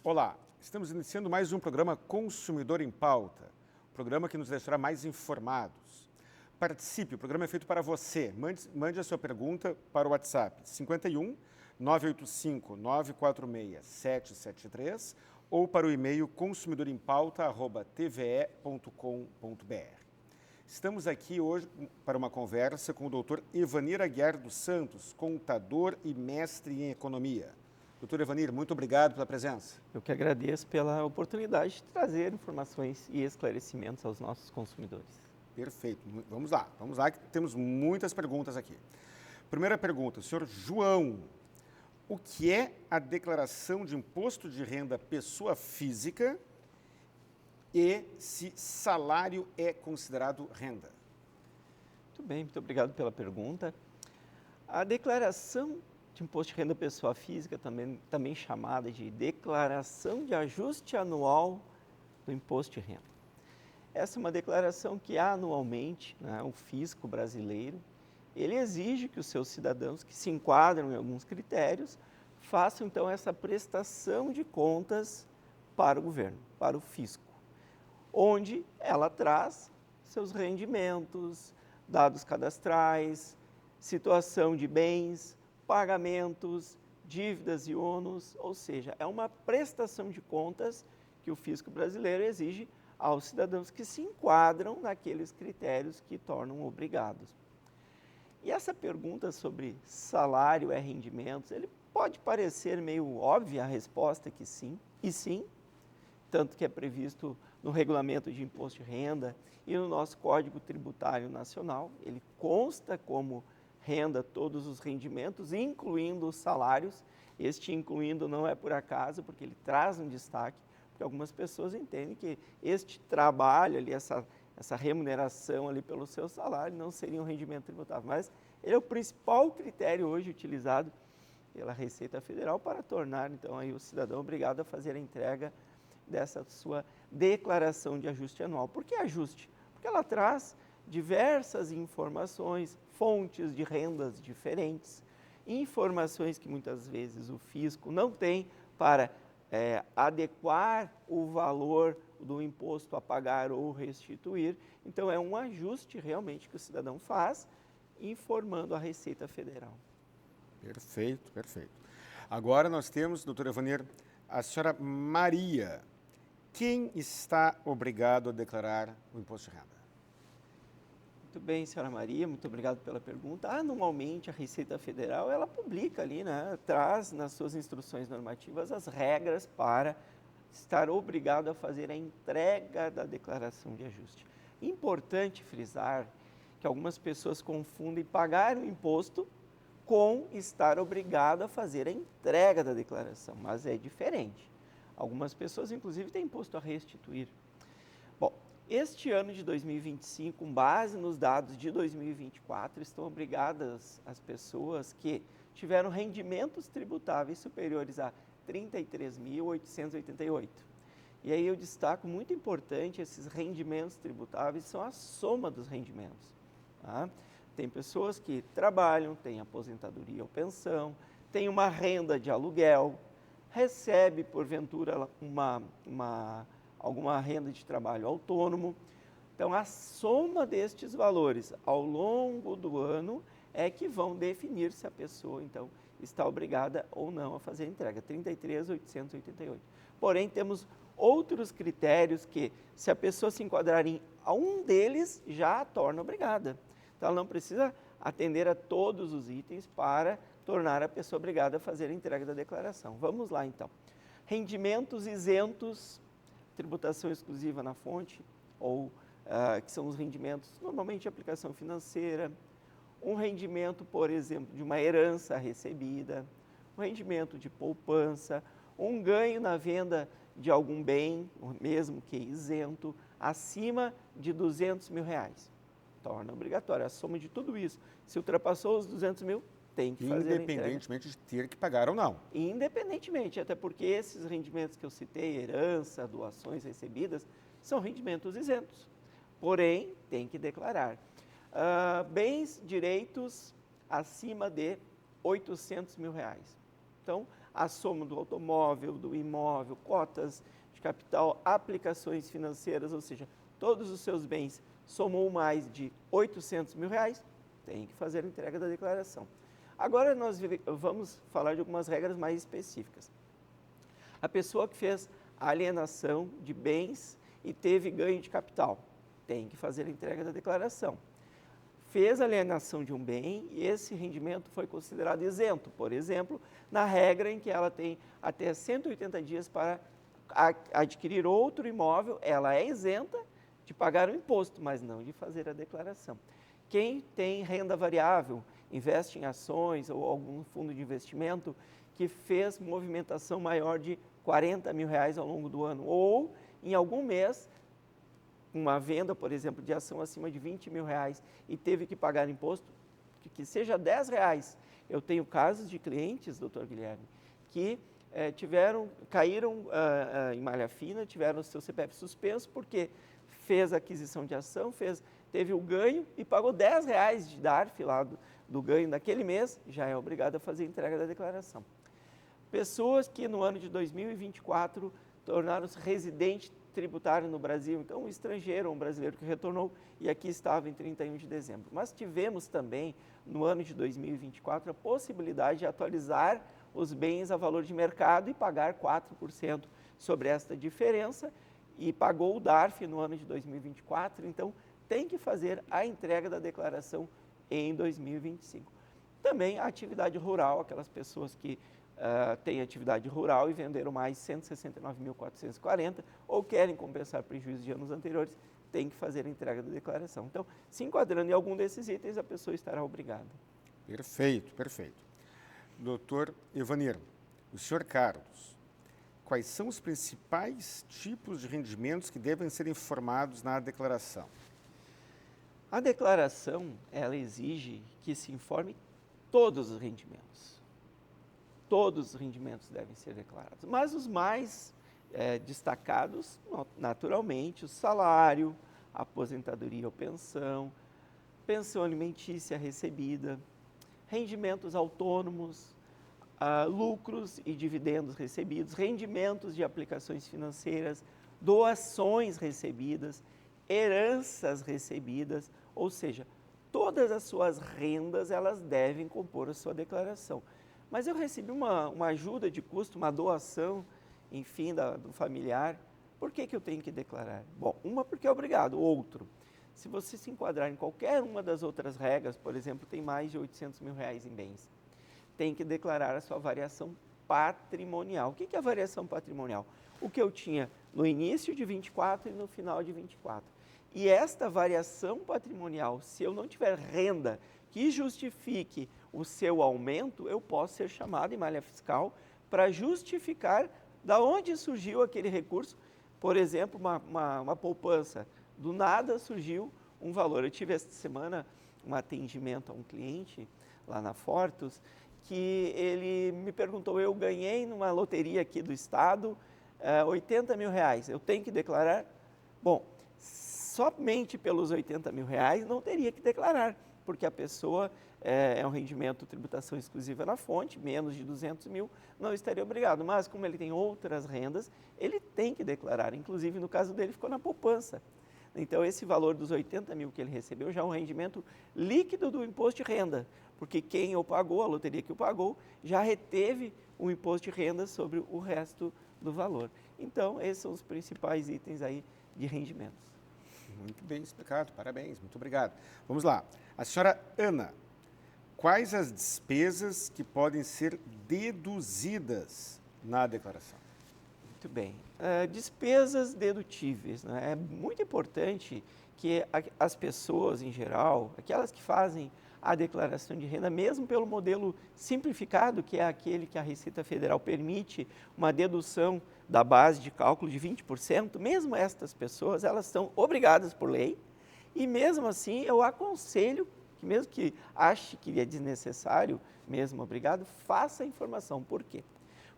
Olá, estamos iniciando mais um programa Consumidor em Pauta, programa que nos deixará mais informados. Participe, o programa é feito para você. Mande a sua pergunta para o WhatsApp 51 985 946 773 ou para o e-mail consumidorempauta@tve.com.br. Estamos aqui hoje para uma conversa com o Dr. Evanir Aguiar dos Santos, contador e mestre em economia. Doutor Evanir, muito obrigado pela presença. Eu que agradeço pela oportunidade de trazer informações e esclarecimentos aos nossos consumidores. Perfeito. Vamos lá, que temos muitas perguntas aqui. Primeira pergunta, senhor João, o que é a declaração de imposto de renda pessoa física e se salário é considerado renda? Muito bem, muito obrigado pela pergunta. A declaração de imposto de renda pessoa física, também chamada de declaração de ajuste anual do imposto de renda. Essa é uma declaração que anualmente, o fisco brasileiro, ele exige que os seus cidadãos que se enquadram em alguns critérios façam então essa prestação de contas para o governo, para o fisco, onde ela traz seus rendimentos, dados cadastrais, situação de bens, pagamentos, dívidas e ônus, ou seja, é uma prestação de contas que o fisco brasileiro exige aos cidadãos que se enquadram naqueles critérios que tornam obrigados. E essa pergunta sobre salário é rendimentos, ele pode parecer meio óbvia a resposta que sim, e sim, tanto que é previsto no Regulamento de Imposto de Renda e no nosso Código Tributário Nacional, ele consta como renda todos os rendimentos, incluindo os salários. Este incluindo não é por acaso, porque ele traz um destaque, porque algumas pessoas entendem que este trabalho ali, essa remuneração ali pelo seu salário não seria um rendimento tributável, mas ele é o principal critério hoje utilizado pela Receita Federal para tornar então aí o cidadão obrigado a fazer a entrega dessa sua declaração de ajuste anual. Por que ajuste? Porque ela traz diversas informações, fontes de rendas diferentes, informações que muitas vezes o fisco não tem para adequar o valor do imposto a pagar ou restituir. Então é um ajuste realmente que o cidadão faz, informando a Receita Federal. Perfeito, perfeito. Agora nós temos, doutor Evanir, a senhora Maria. Quem está obrigado a declarar o imposto de renda? Muito bem, senhora Maria, muito obrigado pela pergunta. Anualmente, a Receita Federal, ela publica ali, traz nas suas instruções normativas as regras para estar obrigado a fazer a entrega da declaração de ajuste. Importante frisar que algumas pessoas confundem pagar o imposto com estar obrigado a fazer a entrega da declaração, mas é diferente. Algumas pessoas, inclusive, têm imposto a restituir. Bom, este ano de 2025, com base nos dados de 2024, estão obrigadas as pessoas que tiveram rendimentos tributáveis superiores a R$ 33.888. E aí eu destaco, muito importante, esses rendimentos tributáveis são a soma dos rendimentos. Tá? Tem pessoas que trabalham, têm aposentadoria ou pensão, têm uma renda de aluguel, recebe, porventura, alguma renda de trabalho autônomo. Então, a soma destes valores ao longo do ano é que vão definir se a pessoa, então, está obrigada ou não a fazer a entrega, 33.888. Porém, temos outros critérios que, se a pessoa se enquadrar em um deles, já a torna obrigada. Então, ela não precisa atender a todos os itens para tornar a pessoa obrigada a fazer a entrega da declaração. Vamos lá, então. Rendimentos isentos, tributação exclusiva na fonte, ou que são os rendimentos normalmente de aplicação financeira, um rendimento, por exemplo, de uma herança recebida, um rendimento de poupança, um ganho na venda de algum bem, mesmo que isento, acima de R$200 mil. Torna obrigatório a soma de tudo isso. Se ultrapassou os 200 mil, tem que fazer a entrega. Independentemente de ter que pagar ou não. Independentemente, até porque esses rendimentos que eu citei, herança, doações recebidas, são rendimentos isentos, porém tem que declarar. Bens, direitos acima de R$800 mil. Então, a soma do automóvel, do imóvel, cotas de capital, aplicações financeiras, ou seja, todos os seus bens somou mais de R$800 mil, tem que fazer a entrega da declaração. Agora nós vamos falar de algumas regras mais específicas. A pessoa que fez alienação de bens e teve ganho de capital, tem que fazer a entrega da declaração. Fez alienação de um bem e esse rendimento foi considerado isento, por exemplo, na regra em que ela tem até 180 dias para adquirir outro imóvel, ela é isenta de pagar o imposto, mas não de fazer a declaração. Quem tem renda variável, investe em ações ou algum fundo de investimento que fez movimentação maior de R$40 mil ao longo do ano, ou em algum mês, uma venda, por exemplo, de ação acima de R$20 mil e teve que pagar imposto, que seja R$10. Eu tenho casos de clientes, doutor Guilherme, que caíram em malha fina, tiveram o seu CPF suspenso porque fez a aquisição de ação, teve o ganho e pagou R$10 de DARF lá do ganho naquele mês, já é obrigado a fazer a entrega da declaração. Pessoas que no ano de 2024 tornaram-se residente tributário no Brasil, então um estrangeiro, um brasileiro que retornou e aqui estava em 31 de dezembro. Mas tivemos também, no ano de 2024, a possibilidade de atualizar os bens a valor de mercado e pagar 4% sobre esta diferença e pagou o DARF no ano de 2024, então tem que fazer a entrega da declaração em 2025. Também a atividade rural, aquelas pessoas que têm atividade rural e venderam mais 169.440 ou querem compensar prejuízos de anos anteriores, tem que fazer a entrega da declaração. Então, se enquadrando em algum desses itens, a pessoa estará obrigada. Perfeito, perfeito. Doutor Evanir, o senhor Carlos, quais são os principais tipos de rendimentos que devem ser informados na declaração? A declaração, ela exige que se informe todos os rendimentos. Todos os rendimentos devem ser declarados, mas os mais destacados, naturalmente, o salário, a aposentadoria ou pensão, pensão alimentícia recebida, rendimentos autônomos, lucros e dividendos recebidos, rendimentos de aplicações financeiras, doações recebidas, heranças recebidas, ou seja, todas as suas rendas elas devem compor a sua declaração. Mas eu recebi uma ajuda de custo, uma doação, enfim, do familiar, por que eu tenho que declarar? Bom, uma porque é obrigado, outro, se você se enquadrar em qualquer uma das outras regras, por exemplo, tem mais de R$800 mil em bens, tem que declarar a sua variação patrimonial. O que é a variação patrimonial? O que eu tinha no início de 24 e no final de 24. E esta variação patrimonial, se eu não tiver renda que justifique o seu aumento, eu posso ser chamado em malha fiscal para justificar da onde surgiu aquele recurso. Por exemplo, uma poupança. Do nada surgiu um valor. Eu tive esta semana um atendimento a um cliente lá na Fortus, que ele me perguntou, eu ganhei numa loteria aqui do estado R$80 mil, eu tenho que declarar? Bom, somente pelos R$80 mil não teria que declarar, porque a pessoa é um rendimento tributação exclusiva na fonte, menos de 200 mil, não estaria obrigado. Mas como ele tem outras rendas, ele tem que declarar, inclusive no caso dele ficou na poupança. Então esse valor dos 80 mil que ele recebeu já é um rendimento líquido do imposto de renda, porque quem o pagou, a loteria que o pagou, já reteve o imposto de renda sobre o resto do valor. Então esses são os principais itens aí de rendimentos. Muito bem explicado, parabéns, muito obrigado. Vamos lá, a senhora Ana, quais as despesas que podem ser deduzidas na declaração? Muito bem, despesas dedutíveis, né? É muito importante que as pessoas em geral, aquelas que fazem a declaração de renda, mesmo pelo modelo simplificado, que é aquele que a Receita Federal permite uma dedução da base de cálculo de 20%, mesmo estas pessoas, elas são obrigadas por lei, e mesmo assim eu aconselho que mesmo que ache que é desnecessário, mesmo obrigado, faça a informação. Por quê?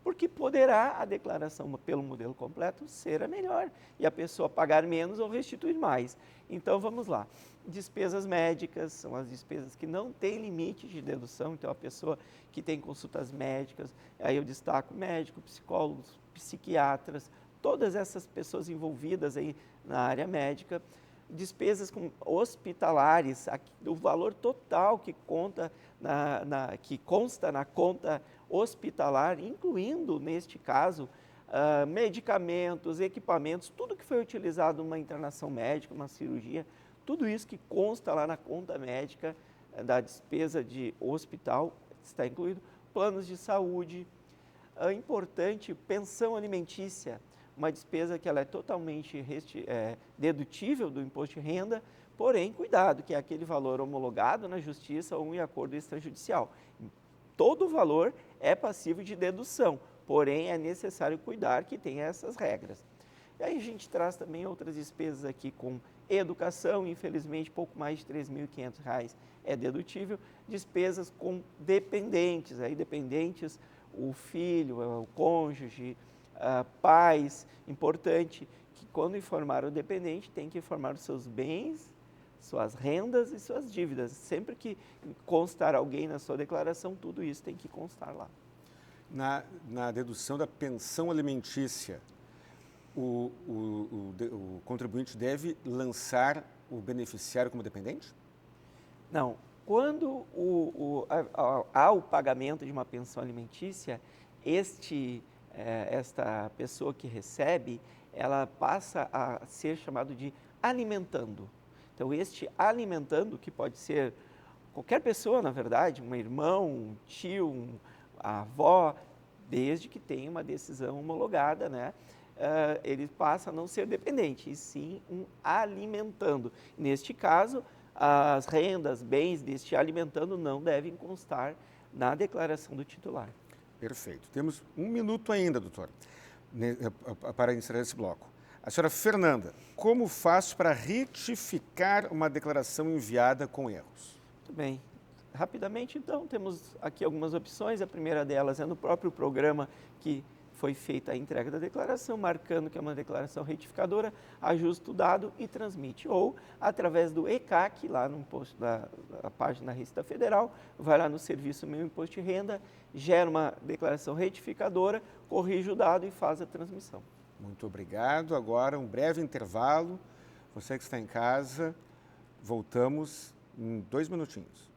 porque poderá a declaração pelo modelo completo ser a melhor e a pessoa pagar menos ou restituir mais. Então, vamos lá. Despesas médicas são as despesas que não têm limite de dedução, então a pessoa que tem consultas médicas, aí eu destaco médico, psicólogos, psiquiatras, todas essas pessoas envolvidas aí na área médica. Despesas hospitalares, o valor total que consta na conta hospitalar, incluindo, neste caso, medicamentos, equipamentos, tudo que foi utilizado numa internação médica, uma cirurgia, tudo isso que consta lá na conta médica da despesa de hospital está incluído. Planos de saúde, importante, pensão alimentícia, uma despesa que ela é totalmente dedutível do imposto de renda, porém, cuidado, que é aquele valor homologado na justiça ou em acordo extrajudicial. Todo valor é passível de dedução, porém é necessário cuidar que tenha essas regras. E aí a gente traz também outras despesas aqui com educação, infelizmente pouco mais de R$ 3.500 é dedutível, despesas com dependentes, aí dependentes, o filho, o cônjuge, pais, importante que quando informar o dependente tem que informar os seus bens, suas rendas e suas dívidas. Sempre que constar alguém na sua declaração, tudo isso tem que constar lá. Na dedução da pensão alimentícia, o contribuinte deve lançar o beneficiário como dependente? Não. Quando há o pagamento de uma pensão alimentícia, esta pessoa que recebe, ela passa a ser chamado de alimentando. Então, este alimentando, que pode ser qualquer pessoa, na verdade, um irmão, um tio, a avó, desde que tenha uma decisão homologada, né? Ele passa a não ser dependente, e sim um alimentando. Neste caso, as rendas, bens deste alimentando não devem constar na declaração do titular. Perfeito. Temos 1 minuto ainda, doutor, para encerrar esse bloco. A senhora Fernanda, como faço para retificar uma declaração enviada com erros? Muito bem. Rapidamente, então, temos aqui algumas opções. A primeira delas é no próprio programa que foi feita a entrega da declaração, marcando que é uma declaração retificadora, ajusta o dado e transmite. Ou, através do ECAC, lá no imposto da página da Receita Federal, vai lá no serviço Meu Imposto de Renda, gera uma declaração retificadora, corrige o dado e faz a transmissão. Muito obrigado. Agora, um breve intervalo. Você que está em casa, voltamos em 2 minutinhos.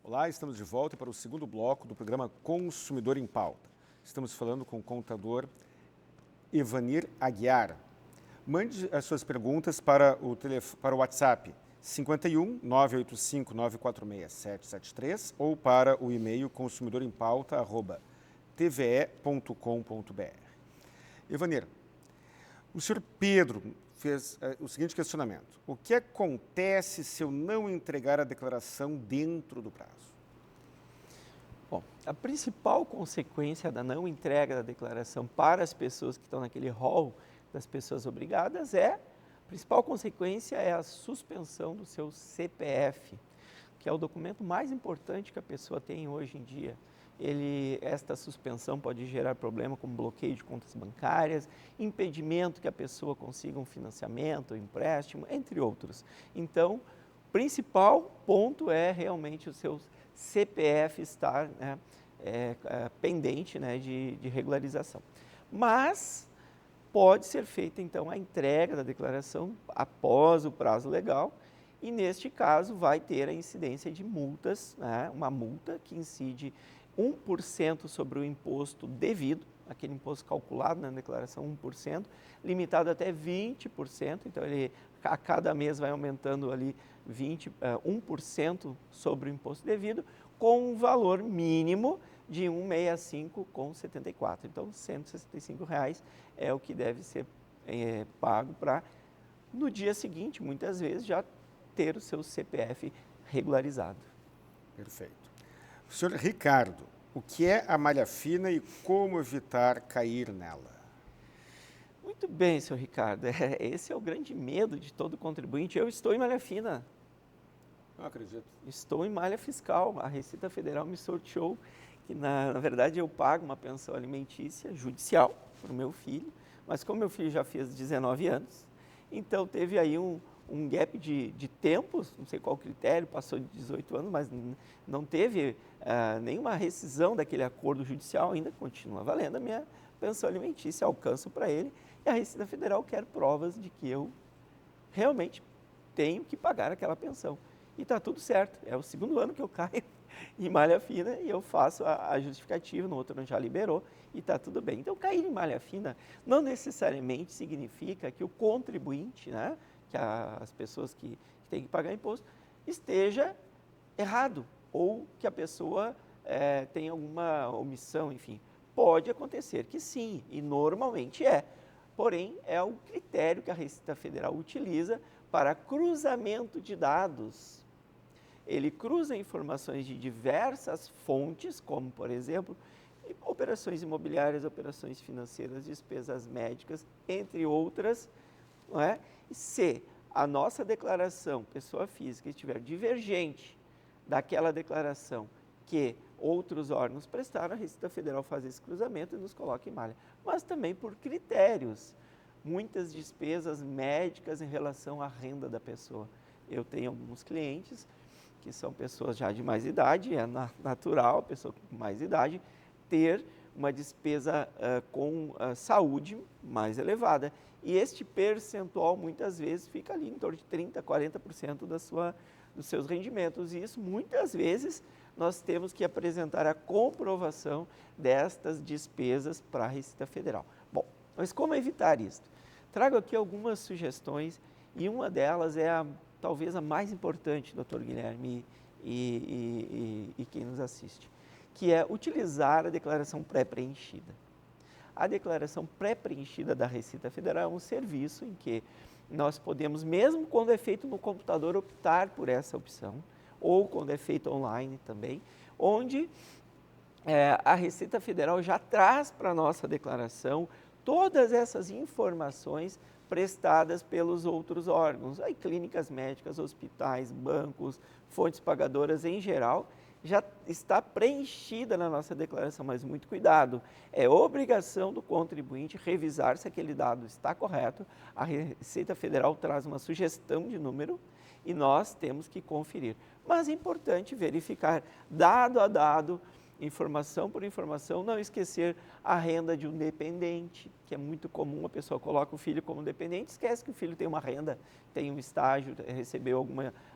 Olá, estamos de volta para o segundo bloco do programa Consumidor em Pauta. Estamos falando com o contador Evanir Aguiar. Mande as suas perguntas para o WhatsApp 51 985 946 773 ou para o e-mail consumidorempauta@tve.com.br. Evanir, o senhor Pedro fez o seguinte questionamento: o que acontece se eu não entregar a declaração dentro do prazo? Bom, a principal consequência da não entrega da declaração para as pessoas que estão naquele rol das pessoas obrigadas a principal consequência é a suspensão do seu CPF, que é o documento mais importante que a pessoa tem hoje em dia. Esta suspensão pode gerar problema como bloqueio de contas bancárias, impedimento que a pessoa consiga um financiamento, um empréstimo, entre outros. Então, o principal ponto é realmente o seu CPF estar pendente, né, de regularização. Mas pode ser feita, então, a entrega da declaração após o prazo legal e, neste caso, vai ter a incidência de multas, né, uma multa que incide 1% sobre o imposto devido, aquele imposto calculado na declaração 1%, limitado até 20%, então ele a cada mês vai aumentando ali 1% sobre o imposto devido, com um valor mínimo de R$ 165,74. Então, R$ 165 é o que deve ser pago para, no dia seguinte, muitas vezes, já ter o seu CPF regularizado. Perfeito. Senhor Ricardo, o que é a malha fina e como evitar cair nela? Muito bem, senhor Ricardo. Esse é o grande medo de todo contribuinte. Eu estou em malha fina, Não acredito. estou em malha fiscal. A Receita Federal me sorteou que, na verdade, eu pago uma pensão alimentícia judicial para o meu filho, mas como meu filho já fez 19 anos, então teve aí um gap de tempos, não sei qual critério, passou de 18 anos, mas não teve nenhuma rescisão daquele acordo judicial, ainda continua valendo a minha pensão alimentícia, alcanço para ele, e a Receita Federal quer provas de que eu realmente tenho que pagar aquela pensão. E está tudo certo, é o segundo ano que eu caio em malha fina e eu faço a justificativa, no outro ano já liberou e está tudo bem. Então, cair em malha fina não necessariamente significa que o contribuinte, né, que as pessoas que têm que pagar imposto, esteja errado ou que a pessoa tenha alguma omissão, enfim. Pode acontecer que sim, e normalmente é. Porém, é o critério que a Receita Federal utiliza para cruzamento de dados. Ele cruza informações de diversas fontes, como, por exemplo, operações imobiliárias, operações financeiras, despesas médicas, entre outras, não é? E se a nossa declaração, pessoa física, estiver divergente daquela declaração que outros órgãos prestaram, a Receita Federal faz esse cruzamento e nos coloca em malha. Mas também por critérios, muitas despesas médicas em relação à renda da pessoa. Eu tenho alguns clientes que são pessoas já de mais idade, é natural a pessoa com mais idade ter uma despesa com saúde mais elevada. E este percentual muitas vezes fica ali em torno de 30%, 40% dos seus rendimentos. E isso muitas vezes nós temos que apresentar a comprovação destas despesas para a Receita Federal. Bom, mas como evitar isso? Trago aqui algumas sugestões e uma delas é talvez a mais importante, doutor Guilherme e quem nos assiste, que é utilizar a declaração pré-preenchida. A declaração pré-preenchida da Receita Federal é um serviço em que nós podemos, mesmo quando é feito no computador, optar por essa opção, ou quando é feito online também, onde a Receita Federal já traz para a nossa declaração todas essas informações prestadas pelos outros órgãos, aí clínicas médicas, hospitais, bancos, fontes pagadoras em geral, já está preenchida na nossa declaração, mas muito cuidado, é obrigação do contribuinte revisar se aquele dado está correto, a Receita Federal traz uma sugestão de número e nós temos que conferir. Mas é importante verificar dado a dado, informação por informação, não esquecer a renda de um dependente, que é muito comum, a pessoa coloca o filho como dependente, esquece que o filho tem uma renda, tem um estágio, recebeu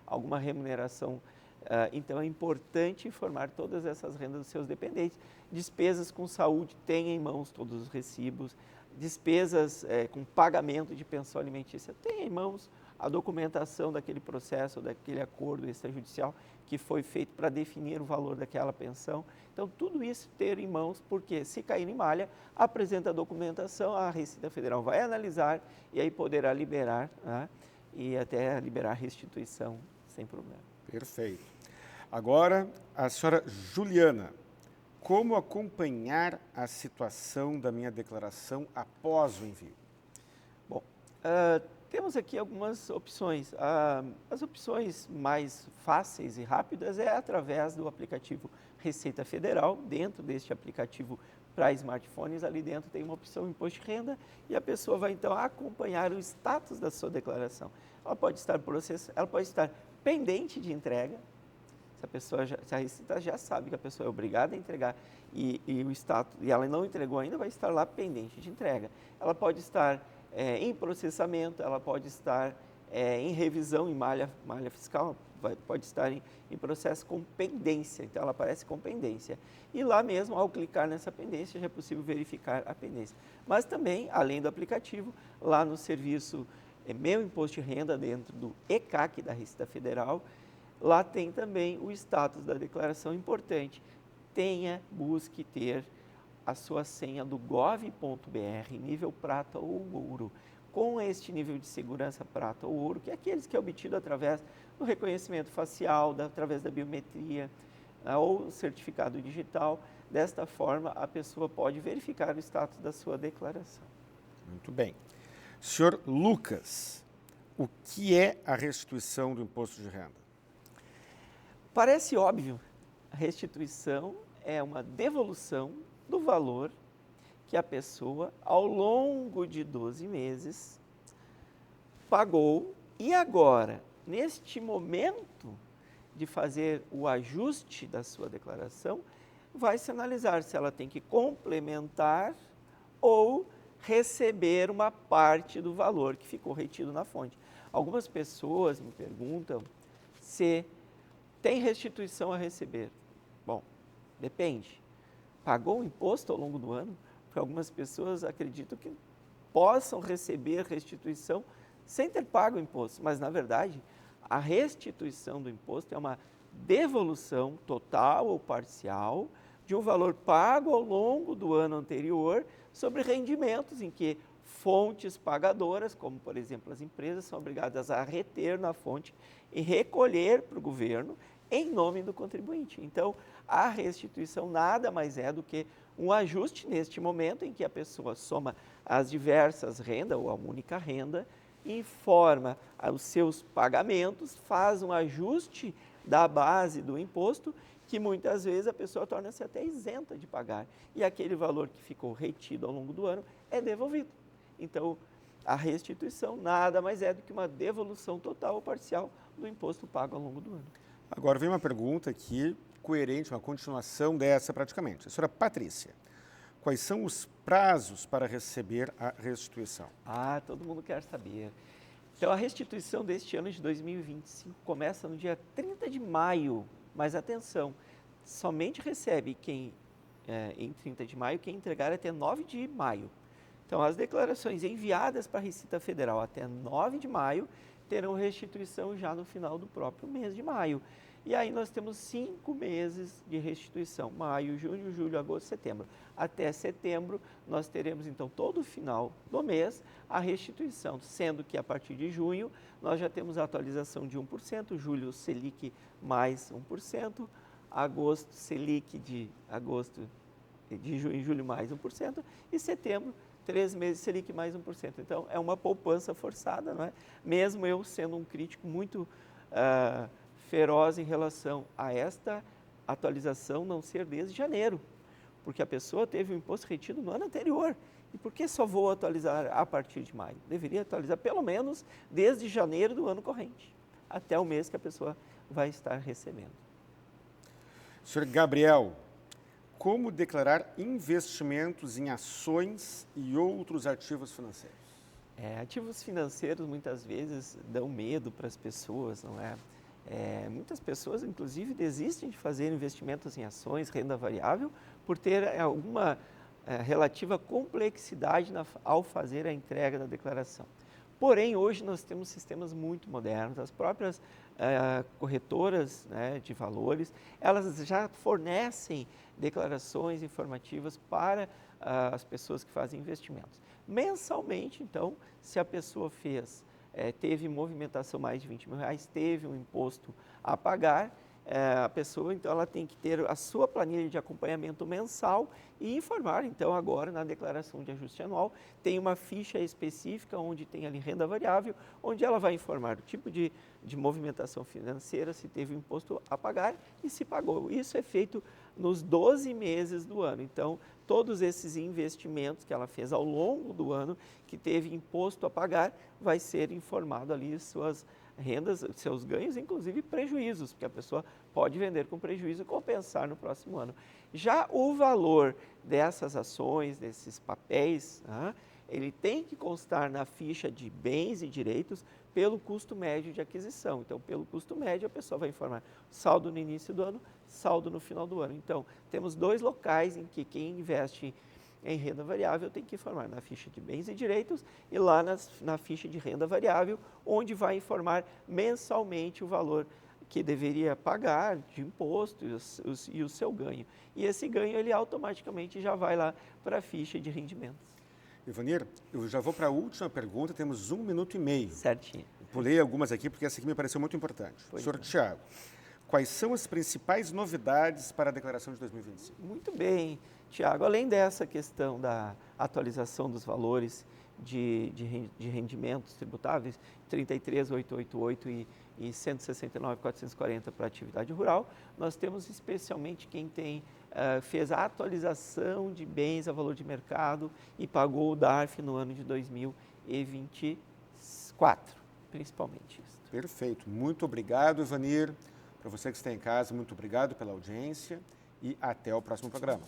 alguma remuneração. Então, é importante informar todas essas rendas dos seus dependentes. Despesas com saúde, tenha em mãos todos os recibos. Despesas com pagamento de pensão alimentícia, tenha em mãos a documentação daquele processo, daquele acordo extrajudicial que foi feito para definir o valor daquela pensão. Então, tudo isso ter em mãos, porque se cair em malha, apresenta a documentação, a Receita Federal vai analisar e aí poderá liberar, né, e até liberar a restituição sem problema. Perfeito. Agora, a senhora Juliana, como acompanhar a situação da minha declaração após o envio? Bom, temos aqui algumas opções. As opções mais fáceis e rápidas é através do aplicativo Receita Federal. Dentro deste aplicativo para smartphones, ali dentro tem uma opção Imposto de Renda e a pessoa vai então acompanhar o status da sua declaração. Ela pode estar ela pode estar pendente de entrega. Se a Receita já sabe que a pessoa é obrigada a entregar e o status e ela não entregou ainda, vai estar lá pendente de entrega. Ela pode estar em processamento, ela pode estar em revisão em malha fiscal, pode estar em processo com pendência, então ela aparece com pendência. E lá mesmo, ao clicar nessa pendência, já é possível verificar a pendência. Mas também, além do aplicativo, lá no serviço Meu Imposto de Renda, dentro do ECAC da Receita Federal, lá tem também o status da declaração importante. Busque ter a sua senha do gov.br, nível prata ou ouro. Com este nível de segurança prata ou ouro, que é aqueles que é obtido através do reconhecimento facial, através da biometria, né, ou certificado digital. Desta forma, a pessoa pode verificar o status da sua declaração. Muito bem. Senhor Lucas, o que é a restituição do imposto de renda? Parece óbvio, a restituição é uma devolução do valor que a pessoa, ao longo de 12 meses, pagou e agora, neste momento de fazer o ajuste da sua declaração, vai se analisar se ela tem que complementar ou receber uma parte do valor que ficou retido na fonte. Algumas pessoas me perguntam se tem restituição a receber. Bom, depende. Pagou o imposto ao longo do ano? Porque algumas pessoas acreditam que possam receber restituição sem ter pago o imposto, mas na verdade a restituição do imposto é uma devolução total ou parcial de um valor pago ao longo do ano anterior sobre rendimentos em que fontes pagadoras, como por exemplo as empresas, são obrigadas a reter na fonte e recolher para o governo em nome do contribuinte. Então, a restituição nada mais é do que um ajuste neste momento em que a pessoa soma as diversas rendas ou a única renda, informa os seus pagamentos, faz um ajuste da base do imposto, que muitas vezes a pessoa torna-se até isenta de pagar. E aquele valor que ficou retido ao longo do ano é devolvido. Então, a restituição nada mais é do que uma devolução total ou parcial do imposto pago ao longo do ano. Agora vem uma pergunta aqui, coerente, uma continuação dessa praticamente. A senhora Patrícia, quais são os prazos para receber a restituição? Todo mundo quer saber. Então, a restituição deste ano de 2025 começa no dia 30 de maio. Mas atenção, somente recebe em 30 de maio quem entregar até 9 de maio. Então, as declarações enviadas para a Receita Federal até 9 de maio terão restituição já no final do próprio mês de maio. E aí nós temos 5 meses de restituição, maio, junho, julho, agosto, setembro. Até setembro nós teremos então todo o final do mês a restituição, sendo que a partir de junho nós já temos a atualização de 1%, julho Selic mais 1%, agosto Selic de junho e julho mais 1% e setembro 3 meses Selic mais 1%. Então é uma poupança forçada, não é? Mesmo eu sendo um crítico muito feroz em relação a esta atualização não ser desde janeiro, porque a pessoa teve o imposto retido no ano anterior. E por que só vou atualizar a partir de maio? Deveria atualizar pelo menos desde janeiro do ano corrente, até o mês que a pessoa vai estar recebendo. Senhor Gabriel, como declarar investimentos em ações e outros ativos financeiros? Ativos financeiros muitas vezes dão medo para as pessoas, não é? Muitas pessoas, inclusive, desistem de fazer investimentos em ações, renda variável, por ter alguma relativa complexidade ao fazer a entrega da declaração. Porém, hoje nós temos sistemas muito modernos, as próprias corretoras, né, de valores, elas já fornecem declarações informativas para as pessoas que fazem investimentos. Mensalmente, então, se a pessoa teve movimentação mais de R$20.000, teve um imposto a pagar, a pessoa, então, ela tem que ter a sua planilha de acompanhamento mensal e informar, então, agora na declaração de ajuste anual, tem uma ficha específica onde tem ali renda variável, onde ela vai informar o tipo de movimentação financeira, se teve imposto a pagar e se pagou. Isso é feito nos 12 meses do ano. Então, todos esses investimentos que ela fez ao longo do ano, que teve imposto a pagar, vai ser informado ali suas rendas, seus ganhos, inclusive prejuízos, porque a pessoa pode vender com prejuízo e compensar no próximo ano. Já o valor dessas ações, desses papéis, ele tem que constar na ficha de bens e direitos pelo custo médio de aquisição. Então, pelo custo médio, a pessoa vai informar saldo no início do ano, saldo no final do ano. Então, temos 2 locais em que quem investe em renda variável tem que informar na ficha de bens e direitos e lá na ficha de renda variável, onde vai informar mensalmente o valor que deveria pagar de imposto e o seu ganho. E esse ganho, ele automaticamente já vai lá para a ficha de rendimentos. Ivanir, eu já vou para a última pergunta, temos 1 minuto e meio. Certinho. Pulei algumas aqui porque essa aqui me pareceu muito importante. Senhor Tiago, Quais são as principais novidades para a declaração de 2025? Muito bem, Tiago. Além dessa questão da atualização dos valores de rendimentos tributáveis, 33.888 e 169.440 para a atividade rural, nós temos especialmente quem fez a atualização de bens a valor de mercado e pagou o DARF no ano de 2024, principalmente isso. Perfeito. Muito obrigado, Ivanir. Para você que está em casa, muito obrigado pela audiência e até o próximo programa.